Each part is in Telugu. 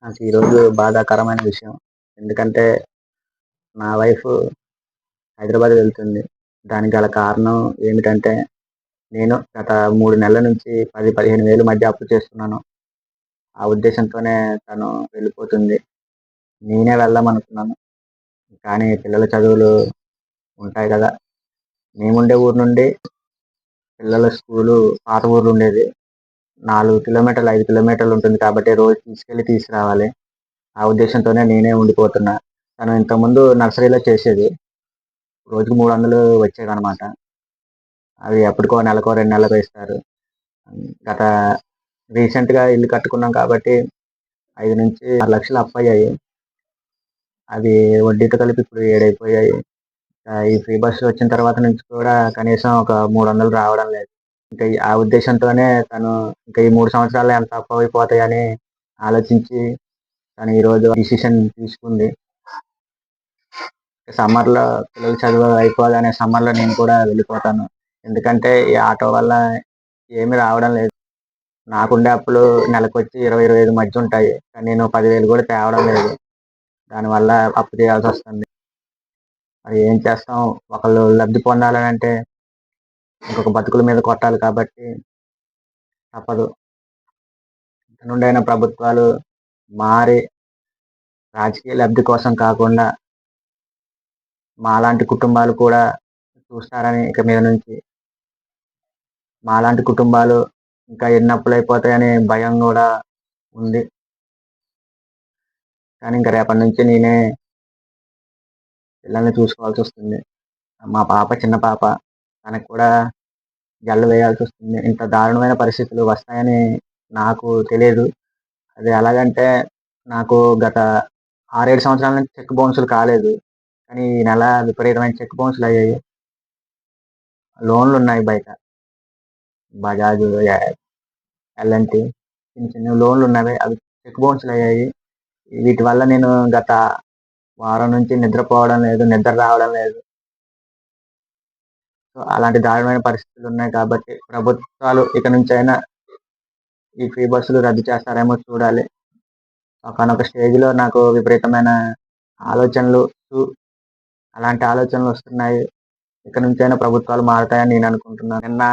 నాకు ఈరోజు బాధాకరమైన విషయం. ఎందుకంటే, నా వైఫ్ హైదరాబాద్ వెళ్తుంది. దానికి గల కారణం ఏమిటంటే, నేను గత 3 నెలల నుంచి 10, 15 వేలు మధ్య అప్పు చేస్తున్నాను. ఆ ఉద్దేశంతోనే తను వెళ్ళిపోతుంది. నేనే వెళ్దామనుకున్నాను. కానీ పిల్లల చదువులు ఉంటాయి గదా! మేముండే ఊరు నుండి పిల్లల స్కూలు పాత ఊర్లో ఉండేది. 4 కిలోమీటర్లు, 5 కిలోమీటర్లు ఉంటుంది కాబట్టి రోజు తీసుకెళ్ళి తీసుకురావాలి. ఆ ఉద్దేశంతోనే నేనే ఉండిపోతున్నా. తను ఇంతకుముందు నర్సరీలో చేసేది. రోజుకి 300 వచ్చేదనమాట. అవి ఎప్పటికో నెలకో, 2 నెలలకో ఇస్తారు. గత రీసెంట్‌గా ఇల్లు కట్టుకున్నాం కాబట్టి 5-6 లక్షలు అప్పయ్యాయి. అవి వడ్డీతో కలిపి ఇప్పుడు 7 అయిపోయాయి. ఈ ఫ్రీ బస్ వచ్చిన తర్వాత నుంచి కూడా కనీసం ఒక 300 రావడం లేదు. ఇంకా ఆ ఉద్దేశంతోనే తను ఇంకా ఈ 3 సంవత్సరాల్లో ఎంత అప్పయిపోతాయని ఆలోచించి తను ఈరోజు డిసిషన్ తీసుకుంది. సమ్మర్‌లో పిల్లల చదువు అయిపోగానే సమ్మర్‌లో నేను కూడా వెళ్ళిపోతాను. ఎందుకంటే ఈ ఆటో వల్ల ఏమీ రావడం లేదు. నాకుండే అప్పులు నెలకొచ్చి 20, 25 మధ్య ఉంటాయి. కానీ నేను 10,000 కూడా తేవడం లేదు. దానివల్ల అప్పు చేయాల్సొస్తుంది. మరి ఏం చేస్తాం? ఒకళ్ళు లబ్ధి పొందాలనంటే ఇంకొక బతుకుల మీద కొట్టాలి కాబట్టి తప్పదు. ఇక నుండైనా ప్రభుత్వాలు మారి రాజకీయ లబ్ధి కోసం కాకుండా మాలాంటి కుటుంబాలు కూడా చూస్తారని ఇక మీద నుంచి మాలాంటి కుటుంబాలు ఇంకా ఎన్ని అప్పులైపోతాయనే భయం గూడా ఉంది. కానీ ఇంక రేపటి నుంచి నేనే పిల్లల్ని చూసుకోవాల్సొస్తుంది. మా పాప చిన్న పాప. తనకు కూడా జడలు వేయాల్సొస్తుంది. ఇంత దారుణమైన పరిస్థితులు వస్తాయని నాకు తెలీదు. అది ఎలాగంటే నాకు గత 6, 7 సంవత్సరాల నుంచి చెక్ బౌన్సులు కాలేదు. కానీ ఈ నెల విపరీతమైన చెక్ బౌన్సులయ్యాయి. లోన్‌లున్నాయి బయట. బజాజు, ఎల్&టి చిన్న చిన్న లోన్‌లున్నవి. అవి చెక్ బౌన్సులయ్యాయి. వీటి వల్ల నేను గత వారం నుంచి నిద్రపోవడం లేదు. నిద్ర రావడం లేదు. సో, అలాంటి దారుణమైన పరిస్థితులున్నాయి కాబట్టి ప్రభుత్వాలు ఇక నుంచైనా ఈ ఫ్రీ బస్సులు రద్దు చేస్తారేమో చూడాలి. ఒకానొక స్టేజ్‌లో నాకు విపరీతమైన ఆలోచనలు అలాంటి ఆలోచనలొస్తున్నాయి. ఇక నుంచైనా ప్రభుత్వాలు మారతాయని నేననుకుంటున్నాను. నిన్న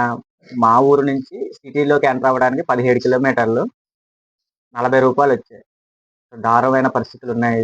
మా ఊరు నుంచి సిటీలోకి ఎంటర్ అవ్వడానికి 17 కిలోమీటర్లు. రూ. 40 దారుణమైన పరిస్థితులున్నాయి.